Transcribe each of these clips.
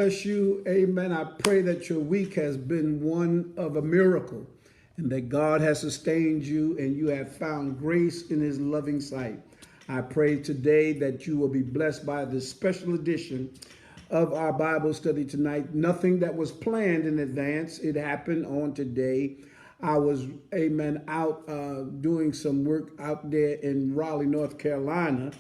bless you. Amen. I pray that your week has been one of a miracle and that God has sustained you and you have found grace in his loving sight. I pray today that you will be blessed by this special edition of our Bible study tonight. Nothing that was planned in advance. It happened on today. I was, amen, out doing some work out there in Raleigh, North Carolina.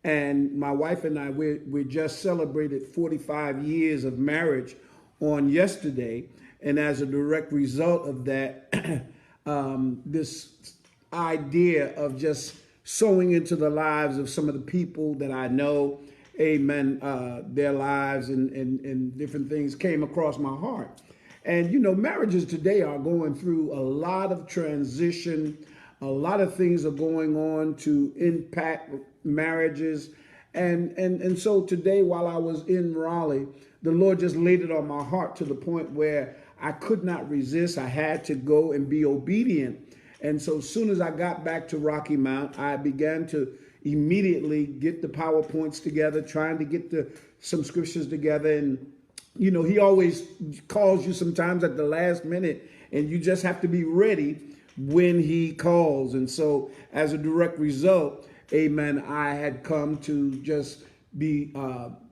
And my wife and I, we just celebrated 45 years of marriage on yesterday. And as a direct result of that, this idea of just sowing into the lives of some of the people that I know, amen, their lives and different things came across my heart. And, you know, marriages today are going through a lot of transition. A lot of things are going on to impact marriages. And so today, while I was in Raleigh, the Lord just laid it on my heart to the point where I could not resist. I had to go and be obedient. And so as soon as I got back to Rocky Mount, I began to immediately get the PowerPoints together, trying to get some scriptures together. And, you know, he always calls you sometimes at the last minute, and you just have to be ready when he calls. And so as a direct result, amen, I had come to just be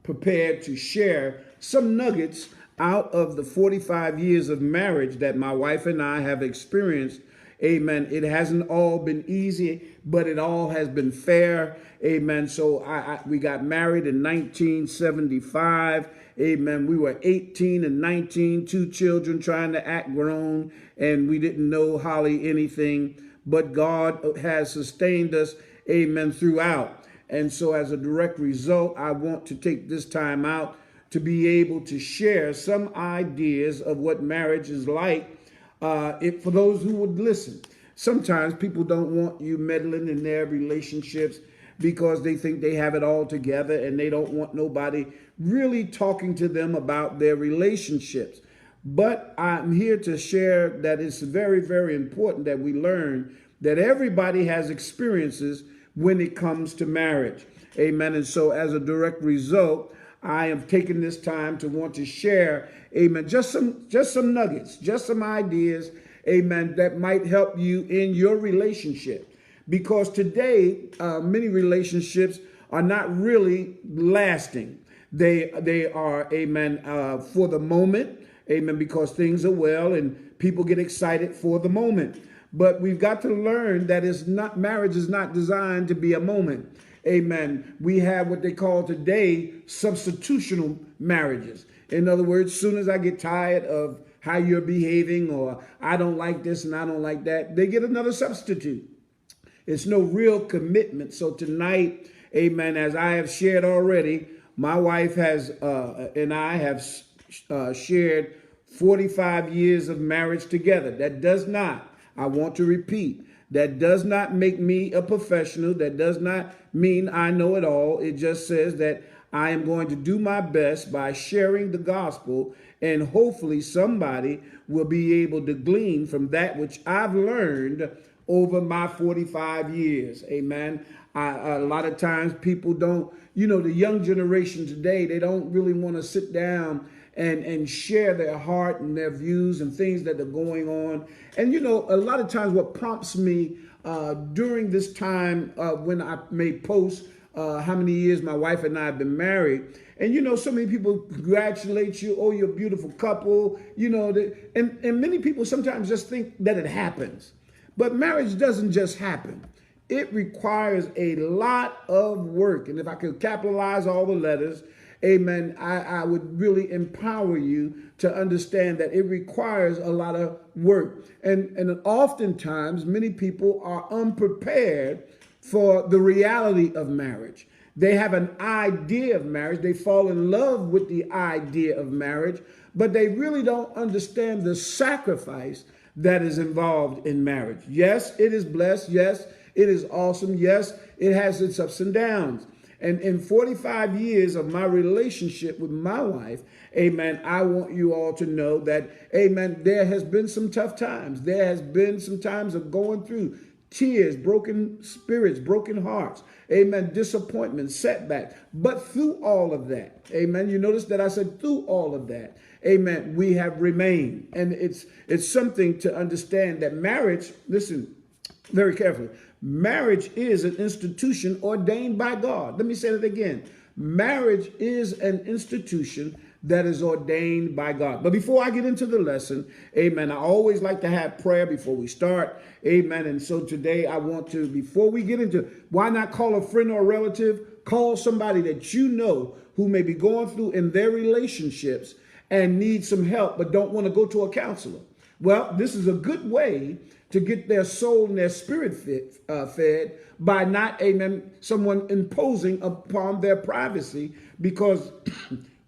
prepared to share some nuggets out of the 45 years of marriage that my wife and I have experienced. Amen. It hasn't all been easy, but it all has been fair. Amen. So we got married in 1975. Amen. We were 18 and 19, two children trying to act grown, and we didn't know hardly anything, but God has sustained us, amen, throughout. And so as a direct result, I want to take this time out to be able to share some ideas of what marriage is like for those who would listen. Sometimes people don't want you meddling in their relationships because they think they have it all together and they don't want nobody really talking to them about their relationships. But I'm here to share that it's very, very important that we learn that everybody has experiences when it comes to marriage. Amen. And so as a direct result, I have taken this time to want to share, amen, just some nuggets, just some ideas, amen, that might help you in your relationship. Because today, many relationships are not really lasting. They are, amen, for the moment, amen, because things are well and people get excited for the moment. But we've got to learn that marriage is not designed to be a moment. Amen. We have what they call today substitutional marriages. In other words, as soon as I get tired of how you're behaving, or I don't like this and I don't like that, they get another substitute. It's no real commitment. So tonight, amen, as I have shared already, my wife has and I have shared 45 years of marriage together. That does not, I want to repeat, that does not make me a professional. That does not mean I know it all. It just says that I am going to do my best by sharing the gospel, and hopefully somebody will be able to glean from that which I've learned over my 45 years. Amen. A lot of times people don't, you know, the young generation today, they don't really want to sit down and share their heart and their views and things that are going on. And, you know, a lot of times what prompts me during this time when I may post how many years my wife and I have been married. And, you know, so many people congratulate you. Oh, you're a beautiful couple. You know, and many people sometimes just think that it happens. But marriage doesn't just happen. It requires a lot of work. And if I could capitalize all the letters, amen, I would really empower you to understand that it requires a lot of work. And oftentimes, many people are unprepared for the reality of marriage. They have an idea of marriage. They fall in love with the idea of marriage, but they really don't understand the sacrifice that is involved in marriage. Yes, it is blessed. Yes, it is awesome. Yes, it has its ups and downs. And in 45 years of my relationship with my wife, amen, I want you all to know that, amen, there has been some tough times. There has been some times of going through tears, broken spirits, broken hearts, amen, disappointment, setback. But through all of that, amen, you notice that I said through all of that, amen, we have remained. And it's something to understand that marriage, listen very carefully, marriage is an institution ordained by God. Let me say that again. Marriage is an institution that is ordained by God. But before I get into the lesson, amen, I always like to have prayer before we start. Amen. And so today I want to, before we get into, why not call a friend or a relative? Call somebody that you know who may be going through in their relationships and need some help, but don't want to go to a counselor. Well, this is a good way to get their soul and their spirit fed by not, amen, someone imposing upon their privacy, because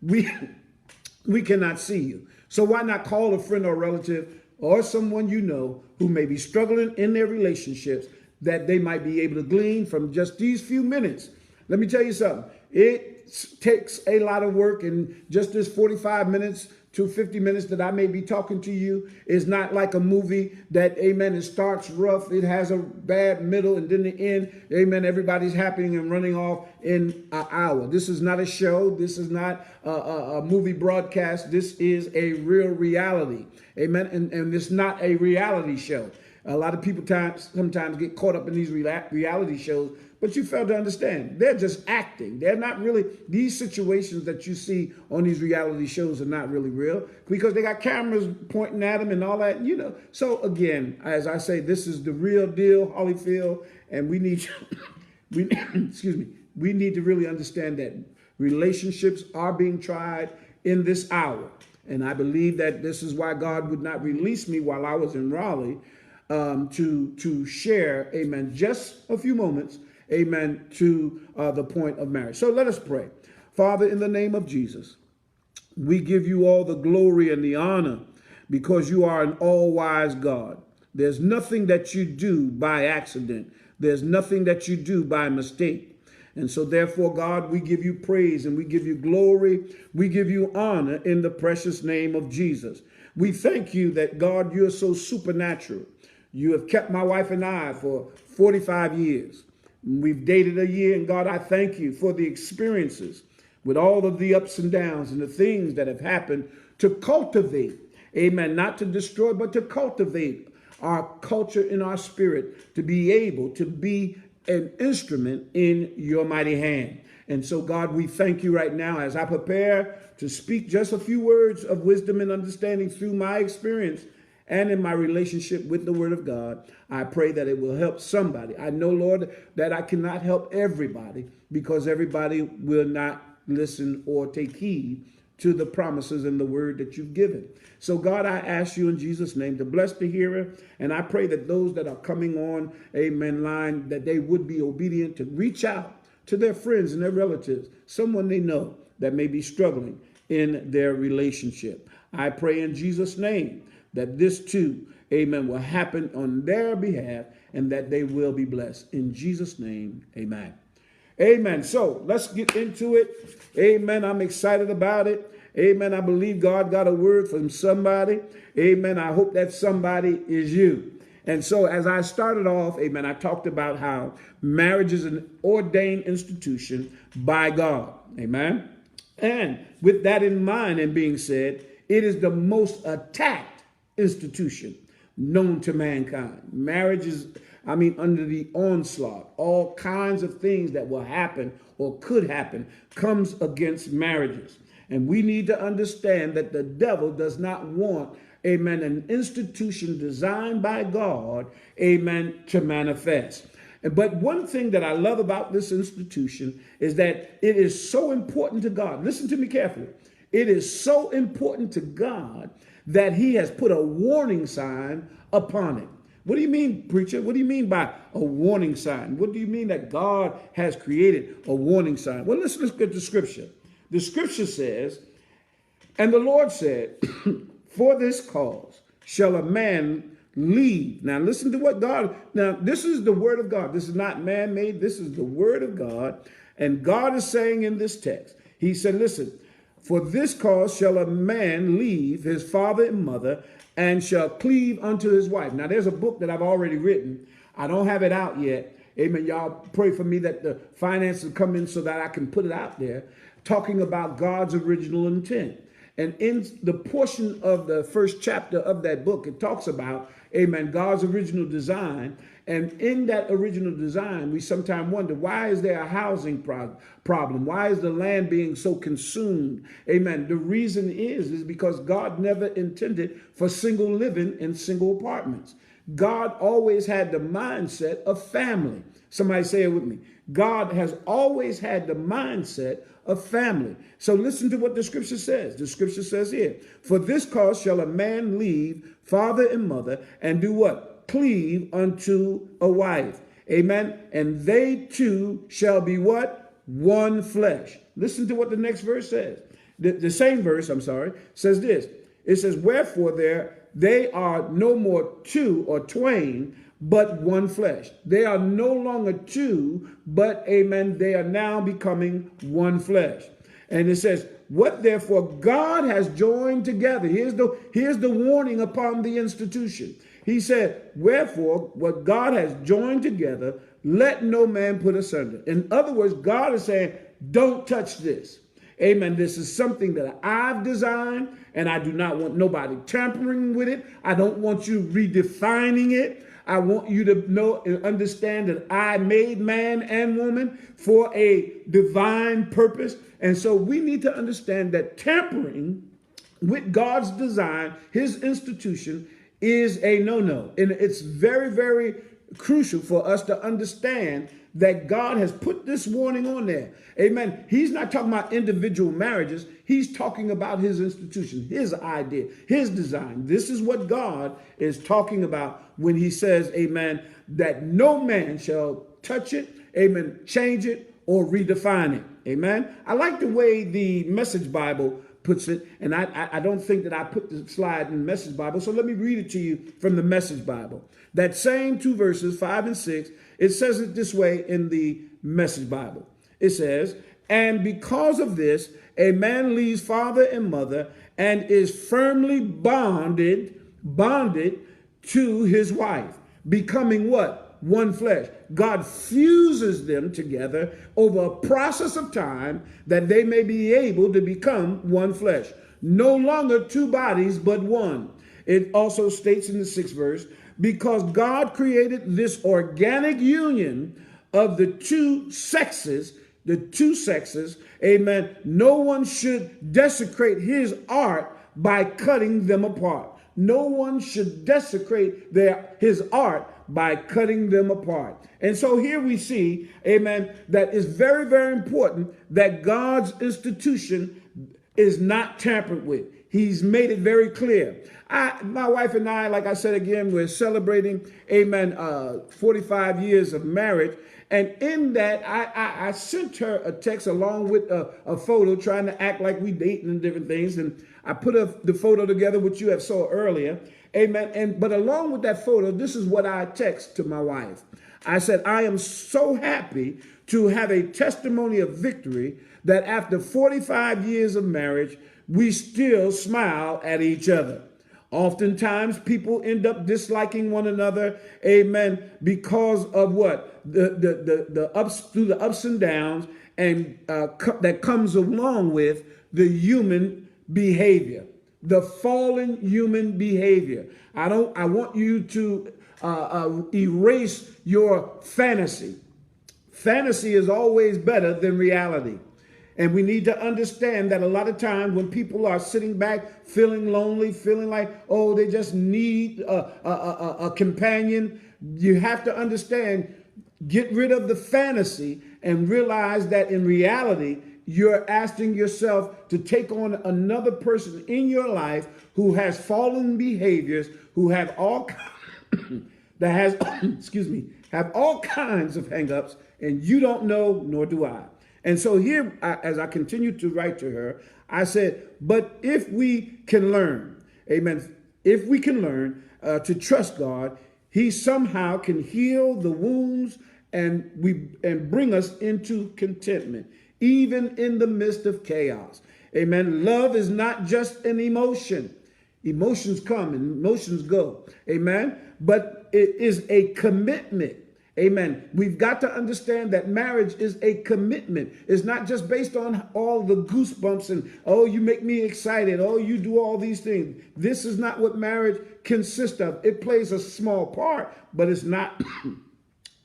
we cannot see you. So why not call a friend or relative or someone you know who may be struggling in their relationships, that they might be able to glean from just these few minutes. Let me tell you something. It takes a lot of work, and just this 45 minutes to 50 minutes that I may be talking to you is not like a movie that, amen, it starts rough, it has a bad middle, and then the end, amen, everybody's happy and running off in an hour. This is not a show. This is not a movie broadcast. This is a real reality, amen, and it's not a reality show. A lot of people sometimes get caught up in these reality shows, but you fail to understand. They're just acting. They're not really, these situations that you see on these reality shows are not really real, because they got cameras pointing at them and all that, you know. So again, as I say, this is the real deal, Holyfield, and we need, excuse me, we need to really understand that relationships are being tried in this hour. And I believe that this is why God would not release me while I was in Raleigh, to share, amen, just a few moments, amen, to the point of marriage. So let us pray. Father, in the name of Jesus, we give you all the glory and the honor, because you are an all-wise God. There's nothing that you do by accident. There's nothing that you do by mistake. And so therefore, God, we give you praise and we give you glory. We give you honor in the precious name of Jesus. We thank you that, God, you're so supernatural. You have kept my wife and I for 45 years. We've dated a year, and God, I thank you for the experiences with all of the ups and downs and the things that have happened to cultivate, amen, not to destroy, but to cultivate our culture in our spirit, to be able to be an instrument in your mighty hand. And so, God, we thank you right now as I prepare to speak just a few words of wisdom and understanding through my experience and in my relationship with the Word of God. I pray that it will help somebody. I know, Lord, that I cannot help everybody, because everybody will not listen or take heed to the promises and the word that you've given. So, God, I ask you in Jesus' name to bless the hearer, and I pray that those that are coming on, amen, line, that they would be obedient to reach out to their friends and their relatives, someone they know that may be struggling in their relationship. I pray in Jesus' name that this too, amen, will happen on their behalf, and that they will be blessed. In Jesus' name, amen. Amen. So let's get into it. Amen. I'm excited about it. Amen. I believe God got a word from somebody. Amen. I hope that somebody is you. And so as I started off, amen, I talked about how marriage is an ordained institution by God. Amen. And with that in mind and being said, it is the most attacked institution known to mankind. Marriage is, under the onslaught. All kinds of things that will happen or could happen comes against marriages. And we need to understand that the devil does not want, amen, an institution designed by God, amen, to manifest. But one thing that I love about this institution is that it is so important to God. Listen to me carefully. It is so important to God that he has put a warning sign upon it. What do you mean, preacher? What do you mean by a warning sign? What do you mean that God has created a warning sign? Well, let's look at the scripture. The scripture says, and the Lord said, for this cause shall a man leave. Now listen to what God, now this is the word of God. This is not man-made. This is the word of God. And God is saying in this text, he said, listen, for this cause shall a man leave his father and mother, and shall cleave unto his wife. Now, there's a book that I've already written I don't have it out yet. Amen. Y'all pray for me that the finances come in so that I can put it out there, talking about God's original intent. And in the portion of the first chapter of that book, it talks about, amen, God's original design. And in that original design, we sometimes wonder, why is there a housing problem? Why is the land being so consumed? Amen. The reason is because God never intended for single living in single apartments. God always had the mindset of family. Somebody say it with me. God has always had the mindset of family. So listen to what the scripture says. The scripture says here, for this cause shall a man leave father and mother and do what? Cleave unto a wife. Amen. And they two shall be what? One flesh. Listen to what the next verse says. The same verse, says this. It says, wherefore they are no more two or twain, but one flesh. They are no longer two, but amen, they are now becoming one flesh. And it says, what therefore God has joined together. Here's the warning upon the institution. He said, wherefore what God has joined together, let no man put asunder. In other words, God is saying, don't touch this. Amen. This is something that I've designed, and I do not want nobody tampering with it. I don't want you redefining it. I want you to know and understand that I made man and woman for a divine purpose. And so we need to understand that tampering with God's design, his institution, is a no-no. And it's very, very crucial for us to understand that God has put this warning on there. Amen. He's not talking about individual marriages. He's talking about his institution, his idea, his design. This is what God is talking about when he says, amen, that no man shall touch it, amen, change it or redefine it. Amen. I like the way the Message Bible puts it, and I don't think that I put the slide in the Message Bible, so let me read it to you from the Message Bible. That same two verses, 5 and 6, it says it this way in the Message Bible. It says, and because of this, a man leaves father and mother and is firmly bonded to his wife, becoming what? One flesh. God fuses them together over a process of time that they may be able to become one flesh. No longer two bodies, but one. It also states in the 6th verse, because God created this organic union of the two sexes, amen, no one should desecrate his art by cutting them apart. No one should desecrate his art by cutting them apart. And so here we see, amen, that it's very, very important that God's institution is not tampered with. He's made it very clear. My wife and I, like I said again, we're celebrating, amen, 45 years of marriage. And in that, I sent her a text along with a photo trying to act like we dating and different things. And I put the photo together, which you have saw earlier. Amen. But along with that photo, this is what I text to my wife. I said, I am so happy to have a testimony of victory that after 45 years of marriage, we still smile at each other. Oftentimes, people end up disliking one another, amen, because of what? The ups and downs, and that comes along with the human behavior, the fallen human behavior. I want you to erase your fantasy. Fantasy is always better than reality. And we need to understand that a lot of times when people are sitting back, feeling lonely, feeling like, oh, they just need a companion, you have to understand, get rid of the fantasy and realize that in reality, you're asking yourself to take on another person in your life who has fallen behaviors, who have all have all kinds of hangups, and you don't know, nor do I. And so here, as I continued to write to her, I said, but if we can learn, amen, if we can learn to trust God, he somehow can heal the wounds and bring us into contentment, even in the midst of chaos. Amen. Love is not just an emotion. Emotions come and emotions go. Amen. But but it is a commitment. Amen. We've got to understand that marriage is a commitment. It's not just based on all the goosebumps and, oh, you make me excited. Oh, you do all these things. This is not what marriage consists of. It plays a small part, but it's not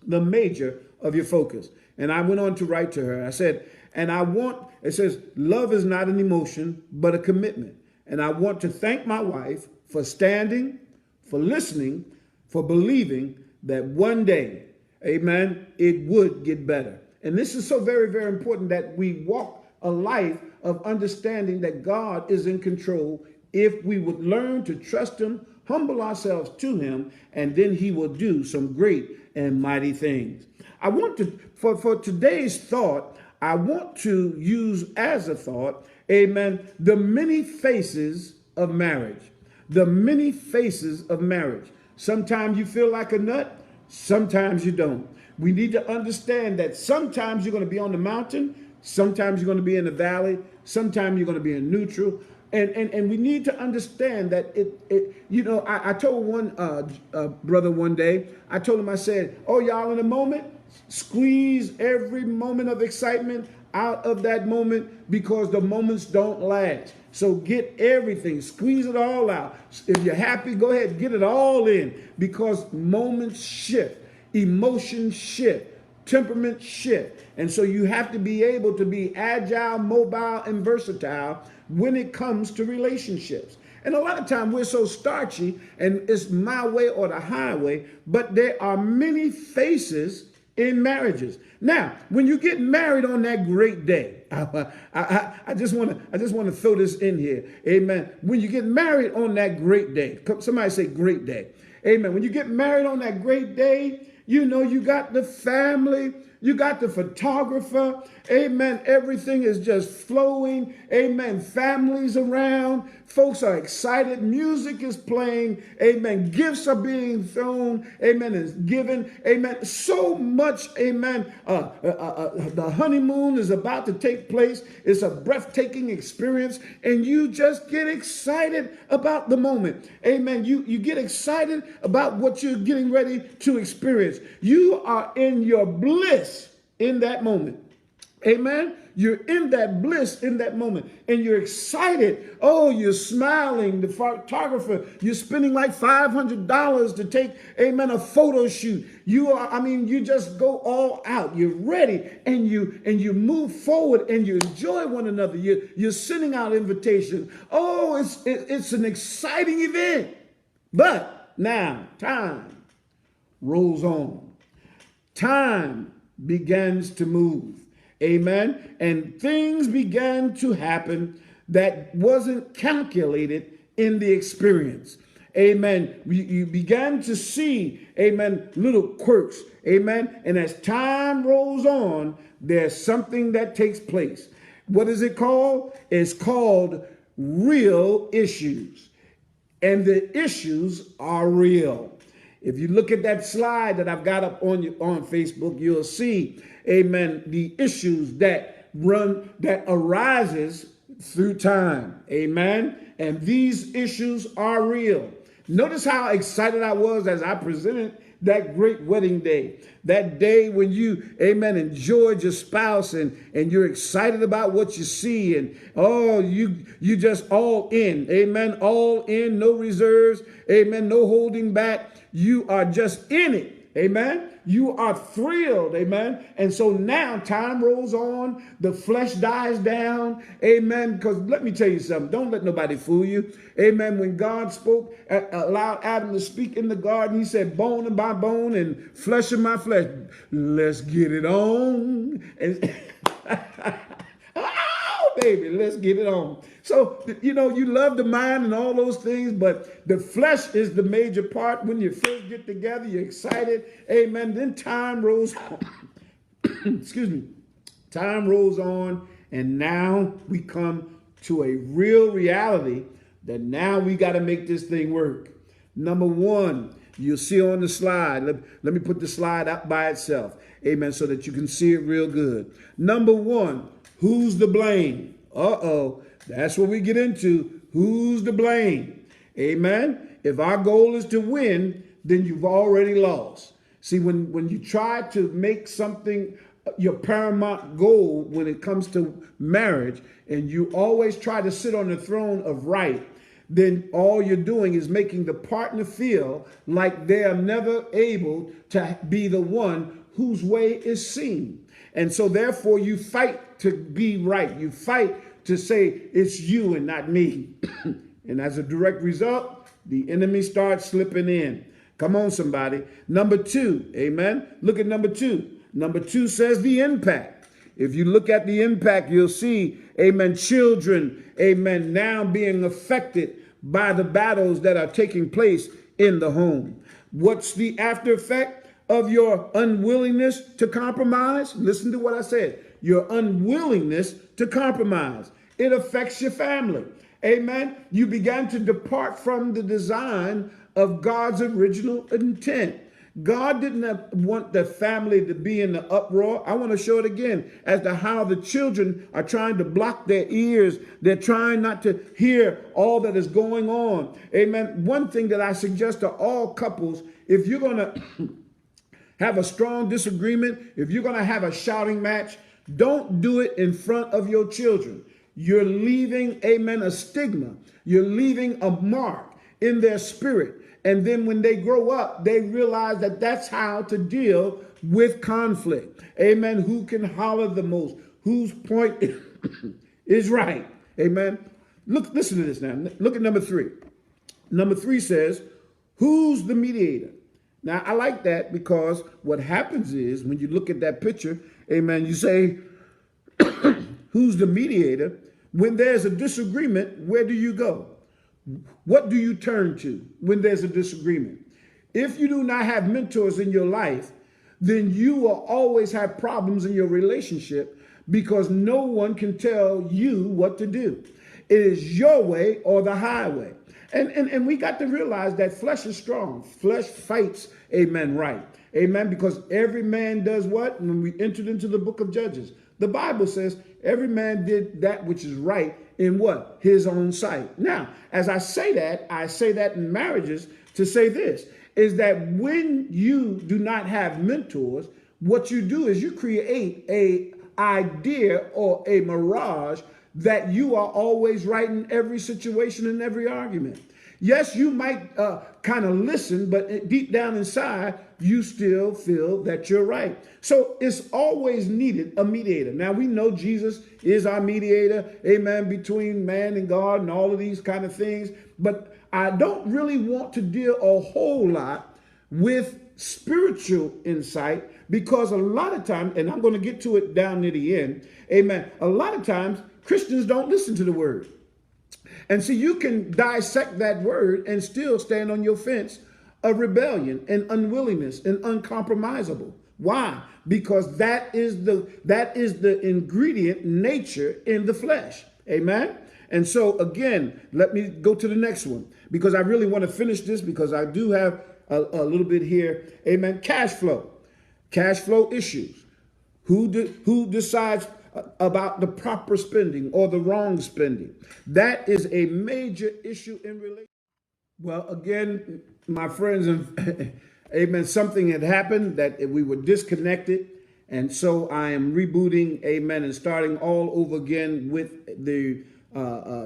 the major of your focus. And I went on to write to her. I said, it says, love is not an emotion, but a commitment. And I want to thank my wife for standing, for listening, for believing that one day, amen, it would get better. And this is so very, very important that we walk a life of understanding that God is in control. If we would learn to trust him, humble ourselves to him, and then he will do some great and mighty things. I want to, for today's thought, I want to use as a thought, amen, the many faces of marriage. The many faces of marriage. Sometimes you feel like a nut. Sometimes you don't. We need to understand that sometimes you're going to be on the mountain. Sometimes you're going to be in the valley. Sometimes you're going to be in neutral. And we need to understand that I told one brother one day, I told him, I said, oh, y'all in a moment, squeeze every moment of excitement out of that moment, because the moments don't last. So get everything, squeeze it all out. If you're happy, go ahead, get it all in, because moments shift, emotions shift, temperament shift. And so you have to be able to be agile, mobile, and versatile when it comes to relationships. And a lot of times we're so starchy and it's my way or the highway, but there are many faces in marriages. Now, when you get married on that great day, I just want to throw this in here. Amen. When you get married on that great day, somebody say great day. Amen. When you get married on that great day, you know, you got the family, you got the photographer. Amen. Everything is just flowing. Amen. Families around. Folks are excited. Music is playing. Amen. Gifts are being thrown. Amen. Is given. Amen. So much. Amen. The honeymoon is about to take place. It's a breathtaking experience. And you just get excited about the moment. Amen. You get excited about what you're getting ready to experience. You are in your bliss in that moment. Amen. You're in that bliss in that moment and you're excited. Oh, you're smiling. The photographer, you're spending like $500 to take, amen, a photo shoot. You just go all out. You're ready and you move forward and you enjoy one another. You're sending out invitations. Oh, it's an exciting event. But now time rolls on. Time begins to move. Amen. And things began to happen that wasn't calculated in the experience. Amen. You began to see, amen, little quirks. Amen. And as time rolls on, there's something that takes place. What is it called? It's called real issues. And the issues are real. If you look at that slide that I've got up on Facebook, you'll see, amen, the issues that arises through time. Amen. And these issues are real. Notice how excited I was as I presented that great wedding day. That day when you, amen, enjoyed your spouse and you're excited about what you see. And oh, you just all in. Amen. All in, no reserves. Amen. No holding back. You are just in it. Amen. You are thrilled. Amen. And so now time rolls on. The flesh dies down. Amen. Because let me tell you something. Don't let nobody fool you. Amen. When God spoke, allowed Adam to speak in the garden, he said, bone of my bone and flesh of my flesh. Let's get it on. And baby, let's get it on. So, you love the mind and all those things, but the flesh is the major part. When you first get together, you're excited. Amen. Then time rolls on. Excuse me. Time rolls on, and now we come to a real reality that now we got to make this thing work. Number one, you'll see on the slide. Let me put the slide up by itself. Amen. So that you can see it real good. Number one, who's the blame? Uh-oh. That's what we get into. Who's to blame? Amen. If our goal is to win, then you've already lost. See, when you try to make something your paramount goal when it comes to marriage, and you always try to sit on the throne of right, then all you're doing is making the partner feel like they are never able to be the one whose way is seen. And so therefore you fight to be right. You fight to say it's you and not me. And as a direct result, the enemy starts slipping in. Come on, somebody. Number two, amen. Look at number two. Number two says the impact. If you look at the impact, you'll see, amen, children, amen, now being affected by the battles that are taking place in the home. What's the after effect of your unwillingness to compromise? Listen to what I said. Your unwillingness to compromise. It affects your family. Amen. You began to depart from the design of God's original intent. God didn't want the family to be in the uproar. I want to show it again as to how the children are trying to block their ears. They're trying not to hear all that is going on. Amen. One thing that I suggest to all couples, if you're going to have a strong disagreement, if you're going to have a shouting match, don't do it in front of your children. You're leaving, amen, a stigma. You're leaving a mark in their spirit. And then when they grow up, they realize that that's how to deal with conflict. Amen. Who can holler the most? Whose point is right? Amen. Listen to this now. Look at number three. Number three says, who's the mediator? Now, I like that because what happens is when you look at that picture, amen, you say, who's the mediator? When there's a disagreement, where do you go? What do you turn to when there's a disagreement? If you do not have mentors in your life, then you will always have problems in your relationship because no one can tell you what to do. It is your way or the highway. And we got to realize that flesh is strong. Flesh fights, amen, right. Amen, because every man does what? When we entered into the book of Judges, the Bible says every man did that which is right in what? His own sight. Now, as I say that in marriages to say this, is that when you do not have mentors, what you do is you create a idea or a mirage that you are always right in every situation and every argument. Yes, you might kind of listen, but deep down inside, you still feel that you're right. So it's always needed a mediator. Now, we know Jesus is our mediator, amen, between man and God and all of these kind of things. But I don't really want to deal a whole lot with spiritual insight because a lot of times, and I'm going to get to it down near the end, amen, a lot of times Christians don't listen to the word. And see, you can dissect that word and still stand on your fence of rebellion and unwillingness and uncompromisable. Why? Because that is the ingredient nature in the flesh. Amen. And so again, let me go to the next one because I really want to finish this because I do have a little bit here. Amen. Cash flow issues. Who decides about the proper spending or the wrong spending? That is a major issue in relation. Well, again, my friends, amen, something had happened that we were disconnected. And so I am rebooting, amen, and starting all over again with the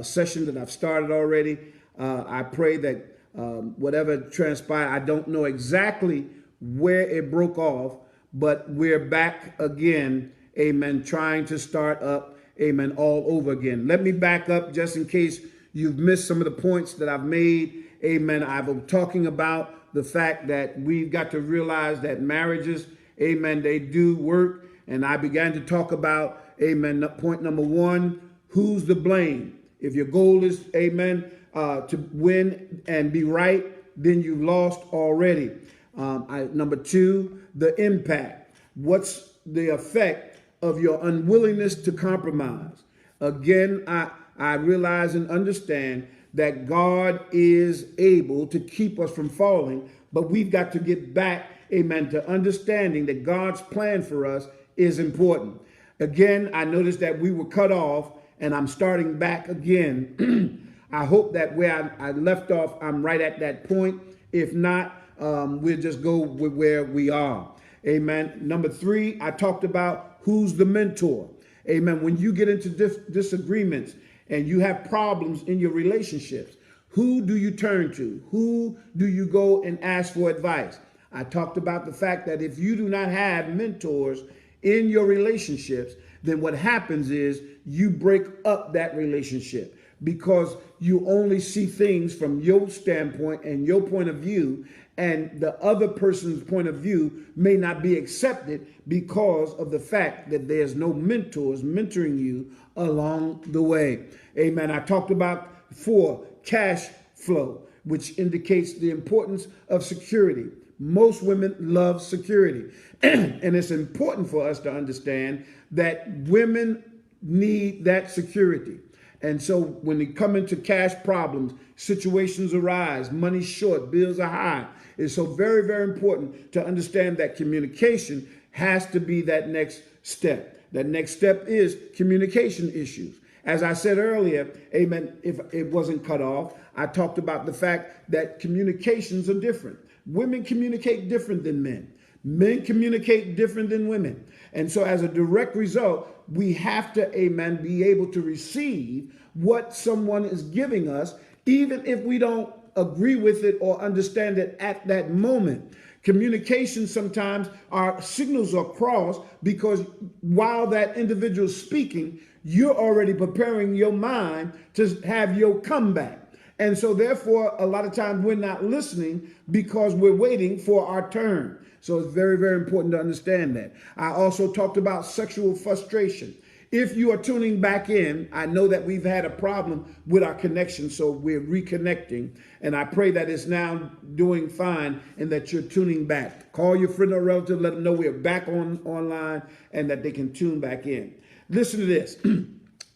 session that I've started already. I pray that whatever transpired, I don't know exactly where it broke off, but we're back again, amen, trying to start up, amen, all over again. Let me back up just in case you've missed some of the points that I've made. Amen. I've been talking about the fact that we've got to realize that marriages, amen, they do work. And I began to talk about, amen, point number one, who's to blame? If your goal is, amen, to win and be right, then you've lost already. Number two, the impact. What's the effect of your unwillingness to compromise? Again, I realize and understand that God is able to keep us from falling, but we've got to get back, amen, to understanding that God's plan for us is important. Again, I noticed that we were cut off and I'm starting back again. I hope that where I left off, I'm right at that point. If not, we'll just go with where we are. Amen. Number 3, I talked about who's the mentor. Amen. When you get into disagreements and you have problems in your relationships, who do you turn to? Who do you go and ask for advice? I talked about the fact that if you do not have mentors in your relationships, then what happens is you break up that relationship because you only see things from your standpoint and your point of view, and the other person's point of view may not be accepted because of the fact that there's no mentors mentoring you along the way. Amen. I talked about 4, cash flow, which indicates the importance of security. Most women love security. And it's important for us to understand that women need that security. And so when they come into cash problems, situations arise, money's short, bills are high. It's so very, very important to understand that communication has to be that next step. That next step is communication issues. As I said earlier, amen, if it wasn't cut off, I talked about the fact that communications are different. Women communicate different than men. Men communicate different than women. And so as a direct result, we have to, amen, be able to receive what someone is giving us, even if we don't agree with it or understand it at that moment. Communication sometimes our signals are crossed because while that individual is speaking, you're already preparing your mind to have your comeback. And so therefore, a lot of times we're not listening because we're waiting for our turn. So it's very, very important to understand that. I also talked about sexual frustration. If you are tuning back in, I know that we've had a problem with our connection, so we're reconnecting. And I pray that it's now doing fine and that you're tuning back. Call your friend or relative, let them know we're back online and that they can tune back in. Listen to this.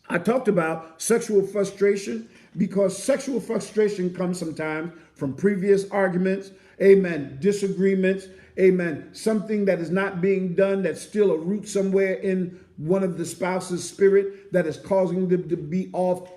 I talked about sexual frustration because sexual frustration comes sometimes from previous arguments, amen, disagreements, amen, something that is not being done that's still a root somewhere in one of the spouse's spirit that is causing them to be off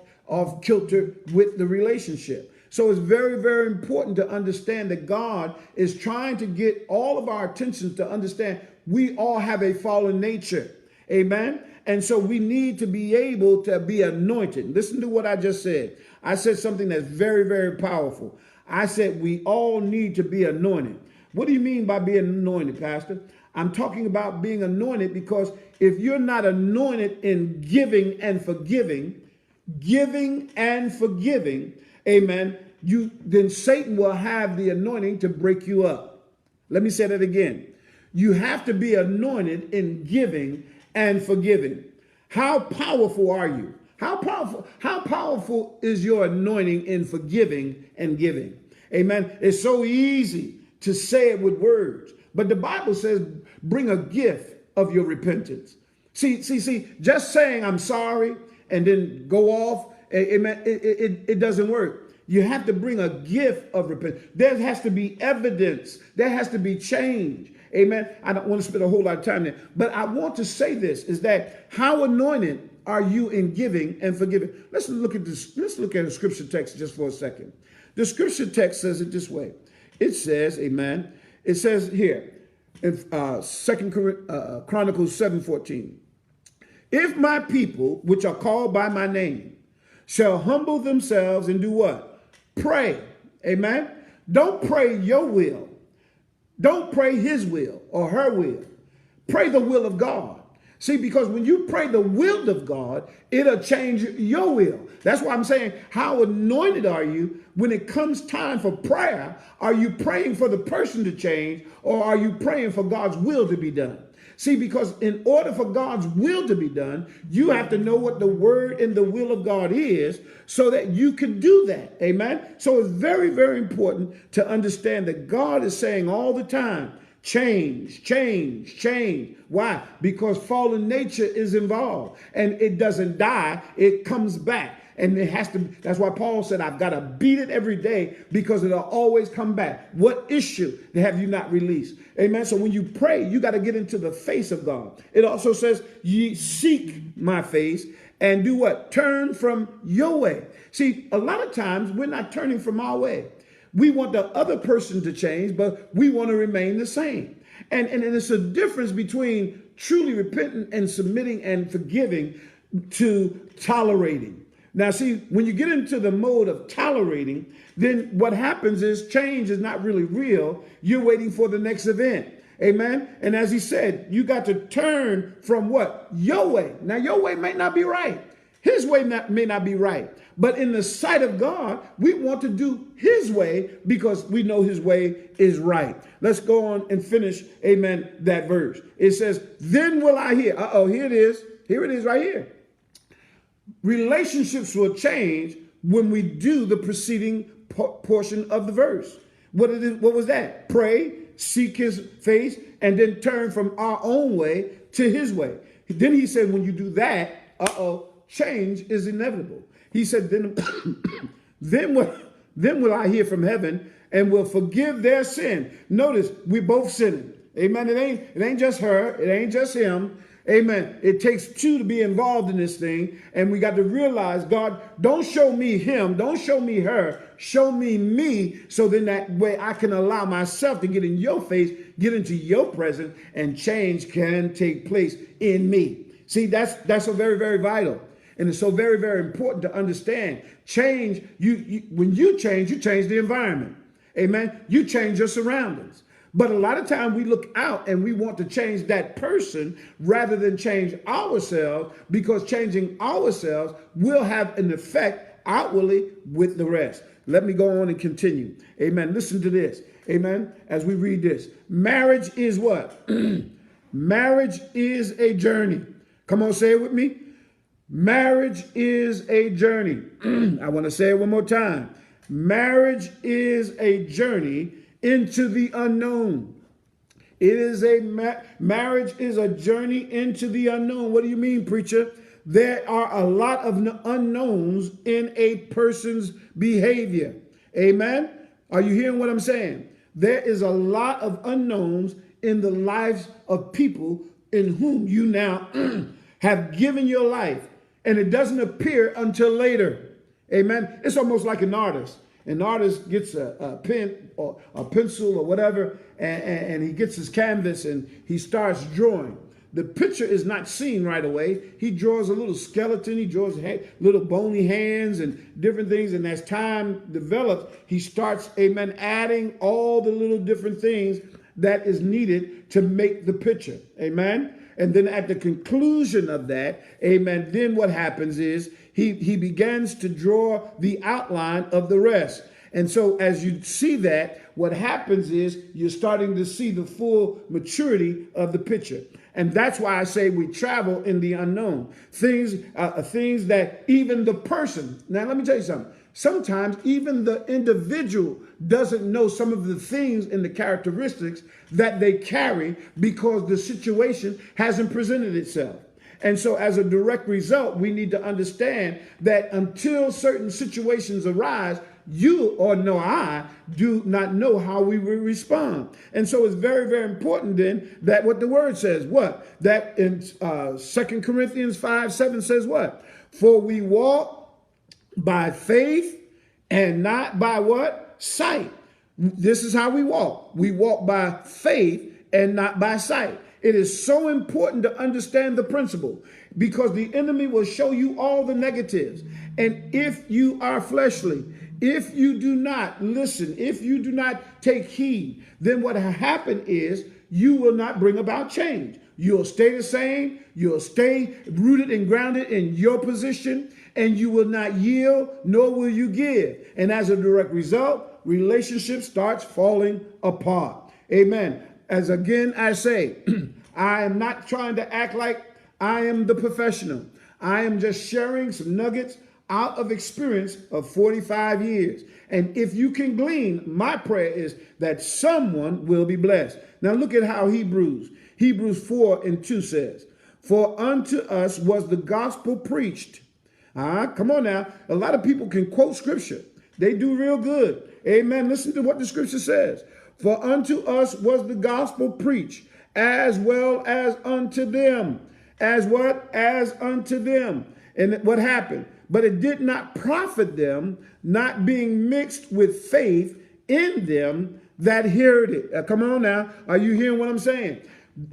kilter with the relationship. So it's very, very important to understand that God is trying to get all of our attention to understand we all have a fallen nature. Amen. And so we need to be able to be anointed. Listen to what I just said. I said something that's very, very powerful. I said we all need to be anointed. What do you mean by being anointed, Pastor? I'm talking about being anointed because if you're not anointed in giving and forgiving, amen, then Satan will have the anointing to break you up. Let me say that again. You have to be anointed in giving and forgiving. How powerful are you? How powerful is your anointing in forgiving and giving? Amen. It's so easy to say it with words, but the Bible says, bring a gift of your repentance. See, just saying I'm sorry and then go off, amen, it doesn't work. You have to bring a gift of repentance. There has to be evidence. There has to be change. Amen. I don't want to spend a whole lot of time there, but I want to say this is that how anointed are you in giving and forgiving? Let's look at this. Let's look at the scripture text just for a second. The scripture text says it this way. It says, amen. It says here in 2 Chronicles 7:14, if my people, which are called by my name, shall humble themselves and do what? Pray. Amen. Don't pray your will. Don't pray his will or her will. Pray the will of God. See, because when you pray the will of God, it'll change your will. That's why I'm saying, how anointed are you when it comes time for prayer? Are you praying for the person to change, or are you praying for God's will to be done? See, because in order for God's will to be done, you have to know what the word and the will of God is so that you can do that. Amen. So it's very, very important to understand that God is saying all the time, change, change, change. Why? Because fallen nature is involved and it doesn't die. It comes back. And it has to, that's why Paul said, I've got to beat it every day because it'll always come back. What issue have you not released? Amen. So when you pray, you got to get into the face of God. It also says, ye seek my face and do what? Turn from your way. See, a lot of times we're not turning from our way. We want the other person to change, but we want to remain the same. And it's a difference between truly repenting and submitting and forgiving to tolerating. Now, see, when you get into the mode of tolerating, then what happens is change is not really real. You're waiting for the next event. Amen. And as he said, you got to turn from what? Your way. Now, your way may not be right. His way may not be right. But in the sight of God, we want to do his way because we know his way is right. Let's go on and finish, amen, that verse. It says, then will I hear. Here it is. Here it is right here. Relationships will change when we do the preceding portion of the verse. What was that? Pray, seek his face, and then turn from our own way to his way. Then he said, when you do that, change is inevitable. He said, then will I hear from heaven and will forgive their sin. Notice, we both sinning. Amen. It ain't just her. It ain't just him. Amen. It takes two to be involved in this thing. And we got to realize, God, don't show me him. Don't show me her. Show me. So then that way I can allow myself to get in your face, get into your presence, and change can take place in me. See, that's so very, very vital. And it's so very, very important to understand. Change, when you change the environment. Amen. You change your surroundings. But a lot of times we look out and we want to change that person rather than change ourselves, because changing ourselves will have an effect outwardly with the rest. Let me go on and continue. Amen. Listen to this. Amen. As we read this, marriage is what? Marriage is a journey. Come on, say it with me. Marriage is a journey. I want to say it one more time. Marriage is a journey into the unknown. It is marriage is a journey into the unknown. What do you mean, preacher? There are a lot of unknowns in a person's behavior. Amen. Are you hearing what I'm saying? There is a lot of unknowns in the lives of people in whom you now have given your life, and it doesn't appear until later. Amen. It's almost like an artist. An artist gets a pen or a pencil or whatever, and he gets his canvas and he starts drawing. The picture is not seen right away. He draws a little skeleton. He draws little bony hands and different things. And as time develops, he starts, amen, adding all the little different things that is needed to make the picture. Amen. And then at the conclusion of that, amen, then what happens is he begins to draw the outline of the rest. And so as you see that, what happens is you're starting to see the full maturity of the picture. And that's why I say we travel in the unknown. Things that even the person, now let me tell you something. Sometimes even the individual doesn't know some of the things and the characteristics that they carry because the situation hasn't presented itself. And so as a direct result, we need to understand that until certain situations arise, I do not know how we will respond. And so it's very, very important then that what the word says, what? That in 2 Corinthians 5:7 says what? For we walk by faith and not by what? Sight. This is how we walk. We walk by faith and not by sight. It is so important to understand the principle because the enemy will show you all the negatives. And if you are fleshly, if you do not listen, if you do not take heed, then what will happen is you will not bring about change. You'll stay the same. You'll stay rooted and grounded in your position, and you will not yield, nor will you give. And as a direct result, relationship starts falling apart. Amen. As again, I say, I am not trying to act like I am the professional. I am just sharing some nuggets out of experience of 45 years. And if you can glean, my prayer is that someone will be blessed. Now look at how Hebrews 4:2 says, for unto us was the gospel preached. Come on now. A lot of people can quote scripture. They do real good. Amen. Listen to what the scripture says. For unto us was the gospel preached, as well as unto them. As what? As unto them. And what happened? But it did not profit them, not being mixed with faith in them that heard it. Come on now. Are you hearing what I'm saying?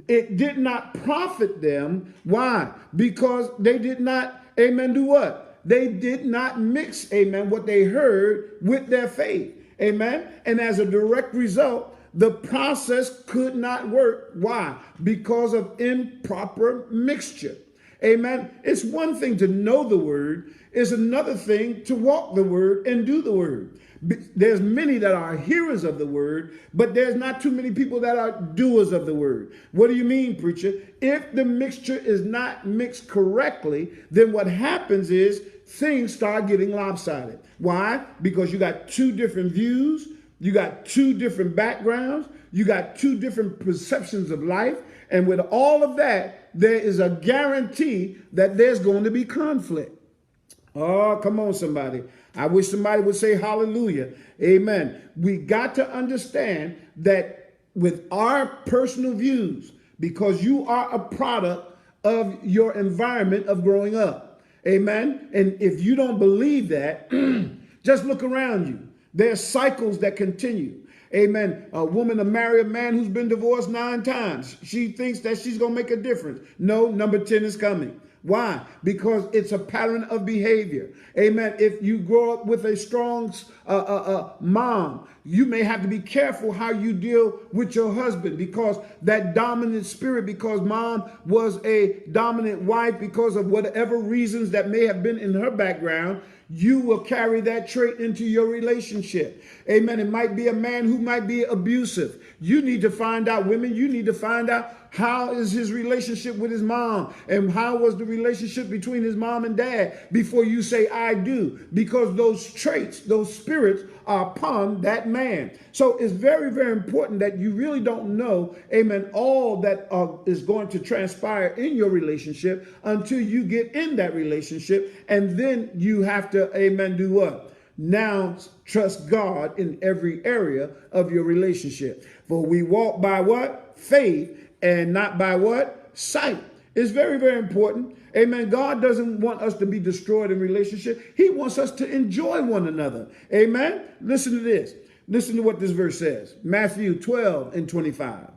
It did not profit them. Why? Because they did not, amen, do what? They did not mix, amen, what they heard with their faith. Amen. And as a direct result, the process could not work. Why? Because of improper mixture. Amen. It's one thing to know the word. It's another thing to walk the word and do the word. There's many that are hearers of the word, but there's not too many people that are doers of the word. What do you mean, preacher? If the mixture is not mixed correctly, then what happens is things start getting lopsided. Why? Because you got two different views, you got two different backgrounds, you got two different perceptions of life, and with all of that, there is a guarantee that there's going to be conflict. Oh, come on, somebody. I wish somebody would say hallelujah. Amen. We got to understand that with our personal views, because you are a product of your environment of growing up. Amen. And if you don't believe that, just look around you. There's cycles that continue. Amen. A woman to marry a man who's been divorced 9 times. She thinks that she's going to make a difference. No, number 10 is coming. Why? Because it's a pattern of behavior. Amen. If you grow up with a strong mom, you may have to be careful how you deal with your husband, because that dominant spirit, because mom was a dominant wife, because of whatever reasons that may have been in her background, you will carry that trait into your relationship. Amen. It might be a man who might be abusive. You need to find out, women, you need to find out how is his relationship with his mom, and how was the relationship between his mom and dad before you say I do, because those traits, those spirits are upon that man. So it's very, very important that you really don't know, amen, all that is going to transpire in your relationship until you get in that relationship. And then you have to, amen, do what? Now trust God in every area of your relationship. For we walk by what? Faith, and not by what? Sight. It's very, very important. Amen. God doesn't want us to be destroyed in relationship. He wants us to enjoy one another. Amen. Listen to this. Listen to what this verse says. Matthew 12:25.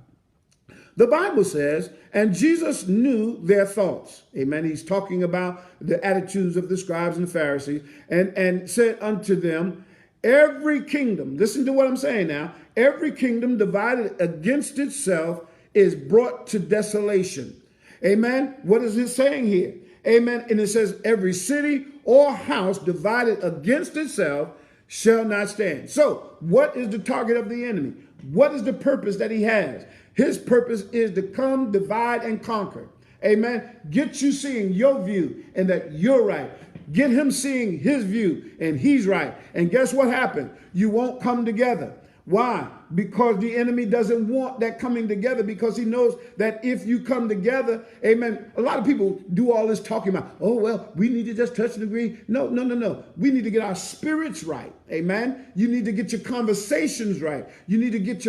The Bible says, and Jesus knew their thoughts. Amen. He's talking about the attitudes of the scribes and Pharisees, and said unto them, every kingdom, listen to what I'm saying now, every kingdom divided against itself is brought to desolation. Amen. What is it saying here? Amen. And it says every city or house divided against itself shall not stand. So what is the target of the enemy? What is the purpose that he has? His purpose is to come, divide, and conquer. Amen. Get you seeing your view and that you're right. Get him seeing his view and he's right. And guess what happened? You won't come together. Why? Because the enemy doesn't want that coming together, because he knows that if you come together, amen. A lot of people do all this talking about, oh, well, we need to just touch and agree. No. We need to get our spirits right. Amen. You need to get your conversations right. You need to get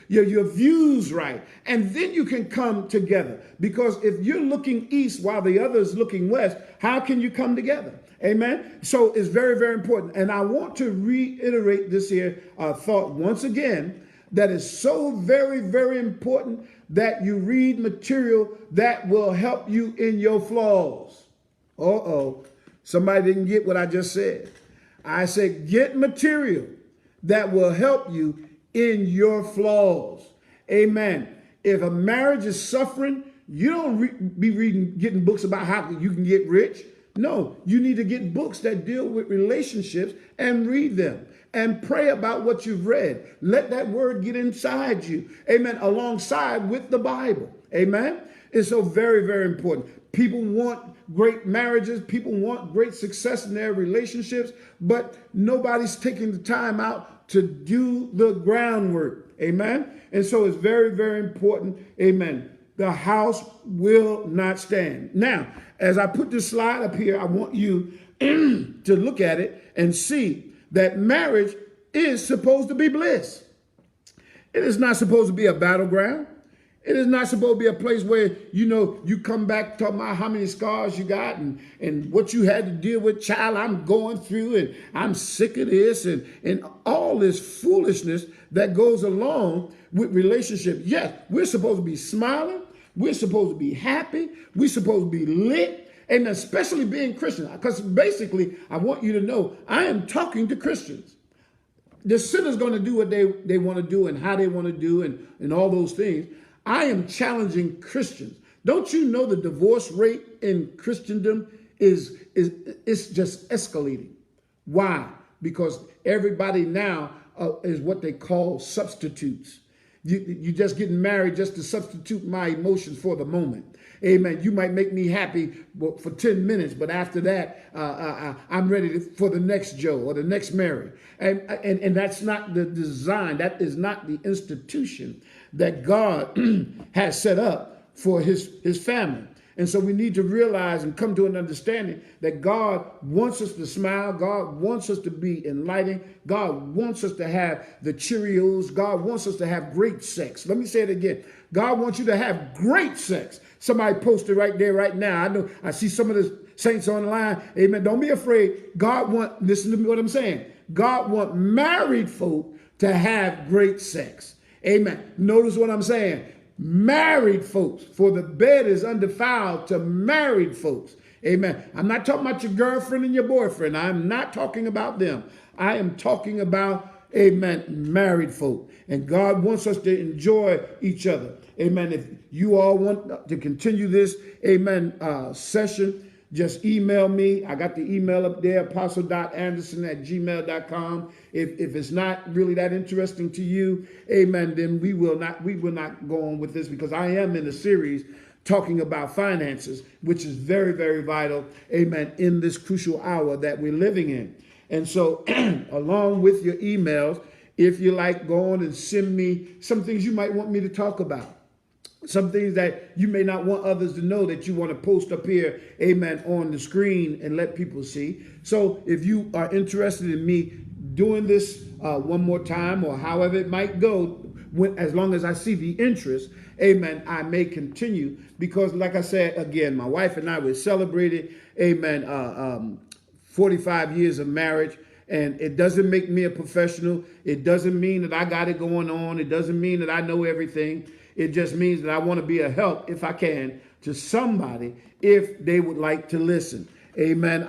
your views right. And then you can come together. Because if you're looking east while the other is looking west, how can you come together? Amen. So it's very, very important. And I want to reiterate this here thought once again, that is so very, very important that you read material that will help you in your flaws. Somebody didn't get what I just said. I said, get material that will help you in your flaws. Amen. If a marriage is suffering, you don't be getting books about how you can get rich. No, you need to get books that deal with relationships and read them and pray about what you've read. Let that word get inside you. Amen. Alongside with the Bible. Amen. It's so very, very important. People want great marriages. People want great success in their relationships, but nobody's taking the time out to do the groundwork. Amen. And so it's very, very important. Amen. The house will not stand. Now, as I put this slide up here, I want you to look at it and see that marriage is supposed to be bliss. It is not supposed to be a battleground. It is not supposed to be a place where, you come back talking about how many scars you got and what you had to deal with. Child, I'm going through and I'm sick of this and all this foolishness that goes along with relationship. Yes, we're supposed to be smiling. We're supposed to be happy. We're supposed to be lit. And especially being Christian. Because basically, I want you to know, I am talking to Christians. The sinner's going to do what they want to do and how they want to do and all those things. I am challenging Christians. Don't you know the divorce rate in Christendom is just escalating? Why? Because everybody now is what they call substitutes. You just getting married just to substitute my emotions for the moment. Amen. You might make me happy for 10 minutes, but after that, I'm ready for the next Joe or the next Mary. And that's not the design. That is not the institution that God has set up for his family. And so we need to realize and come to an understanding that God wants us to smile. God wants us to be enlightened. God wants us to have the Cheerios. God wants us to have great sex. Let me say it again. God wants you to have great sex. Somebody posted right there right now. I know I see some of the saints online. Amen. Don't be afraid. Listen to me what I'm saying. God wants married folk to have great sex. Amen. Notice what I'm saying. Married folks, for the bed is undefiled to married folks. Amen. I'm not talking about your girlfriend and your boyfriend. I'm not talking about them. I am talking about, amen, married folk. And God wants us to enjoy each other. Amen. If you all want to continue this, amen, session, just email me. I got the email up there, apostle.anderson@gmail.com. If it's not really that interesting to you, amen, then we will not go on with this, because I am in a series talking about finances, which is very, very vital, amen, in this crucial hour that we're living in. And so along with your emails, if you like, go on and send me some things you might want me to talk about. Some things that you may not want others to know that you want to post up here, amen, on the screen and let people see. So if you are interested in me doing this one more time, or however it might go, as long as I see the interest, amen, I may continue. Because like I said, again, my wife and I, we celebrated, amen, 45 years of marriage. And it doesn't make me a professional. It doesn't mean that I got it going on. It doesn't mean that I know everything. It just means that I want to be a help, if I can, to somebody if they would like to listen. Amen.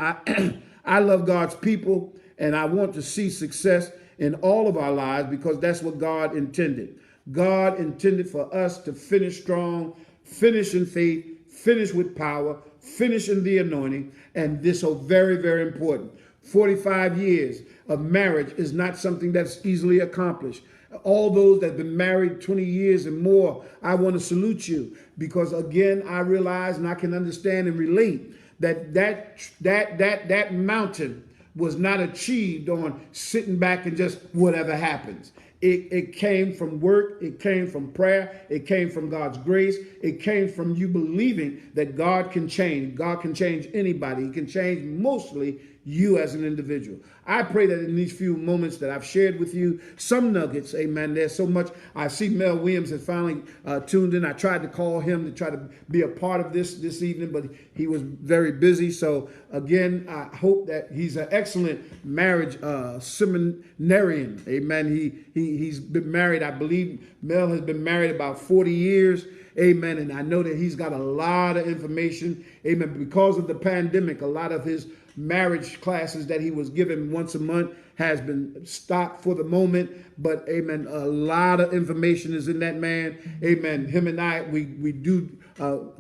I love God's people, and I want to see success in all of our lives, because that's what God intended. God intended for us to finish strong, finish in faith, finish with power, finish in the anointing. And this is very, very important. 45 years of marriage is not something that's easily accomplished. All those that have been married 20 years and more, I want to salute you, because again, I realize and I can understand and relate that mountain was not achieved on sitting back and just whatever happens. It came from work. It came from prayer. It came from God's grace. It came from you believing that God can change. God can change anybody. He can change mostly you as an individual. I pray that in these few moments that I've shared with you some nuggets, amen. There's so much. I see Mel Williams has finally tuned in. I tried to call him to try to be a part of this evening, but he was very busy. So again, I hope that he's an excellent marriage seminarian, amen. He's been married, I believe Mel has been married about 40 years. Amen. And I know that he's got a lot of information. Amen. Because of the pandemic, a lot of his marriage classes that he was given once a month has been stopped for the moment. But amen, a lot of information is in that man. Amen. Him and I, we do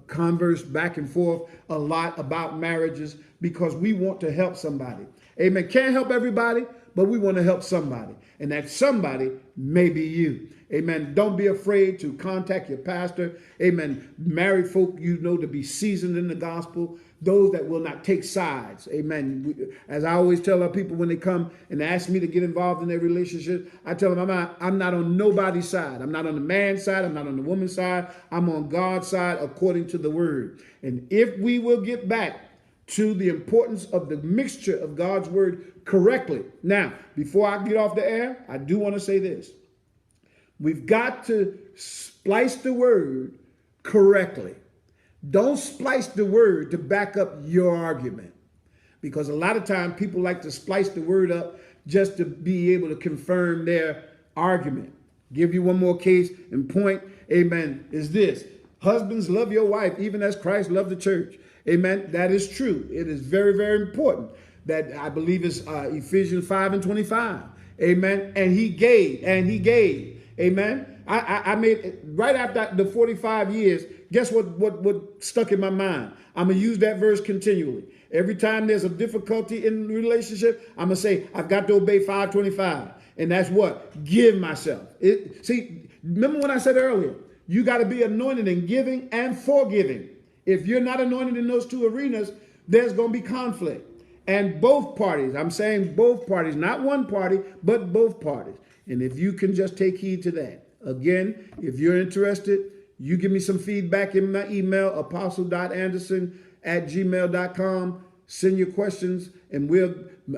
converse back and forth a lot about marriages, because we want to help somebody. Amen. Can't help everybody, but we want to help somebody. And that somebody may be you. Amen. Don't be afraid to contact your pastor. Amen. Married folk, to be seasoned in the gospel. Those that will not take sides. Amen. As I always tell our people when they come and ask me to get involved in their relationship, I tell them I'm not on nobody's side. I'm not on the man's side. I'm not on the woman's side. I'm on God's side according to the word. And if we will get back to the importance of the mixture of God's word correctly. Now, before I get off the air, I do want to say this. We've got to splice the word correctly. Don't splice the word to back up your argument, because a lot of times people like to splice the word up just to be able to confirm their argument. Give you one more case and point, amen, is this. Husbands, love your wife, even as Christ loved the church. Amen. That is true. It is very, very important. That I believe is Ephesians 5:25. Amen. And he gave. Amen. I made it right after the 45 years. Guess what stuck in my mind? I'm going to use that verse continually. Every time there's a difficulty in the relationship, I'm going to say, I've got to obey 5:25. And that's what? Give myself. See, remember what I said earlier? You got to be anointed in giving and forgiving. If you're not anointed in those two arenas, there's going to be conflict. And both parties, I'm saying both parties, not one party, but both parties. And if you can just take heed to that. Again, if you're interested, you give me some feedback in my email, apostle.anderson@gmail.com. Send your questions, and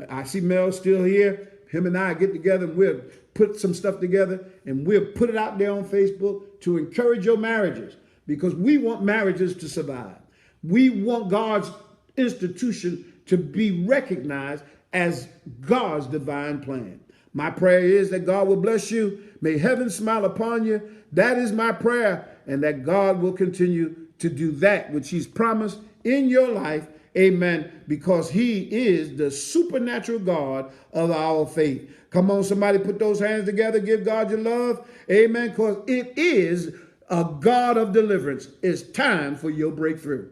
I see Mel still here. Him and I get together, and we'll put some stuff together, and we'll put it out there on Facebook to encourage your marriages, because we want marriages to survive. We want God's institution to be recognized as God's divine plan. My prayer is that God will bless you. May heaven smile upon you. That is my prayer, and that God will continue to do that which he's promised in your life. Amen. Because he is the supernatural God of our faith. Come on, somebody put those hands together. Give God your love. Amen. Because it is a God of deliverance. It's time for your breakthrough.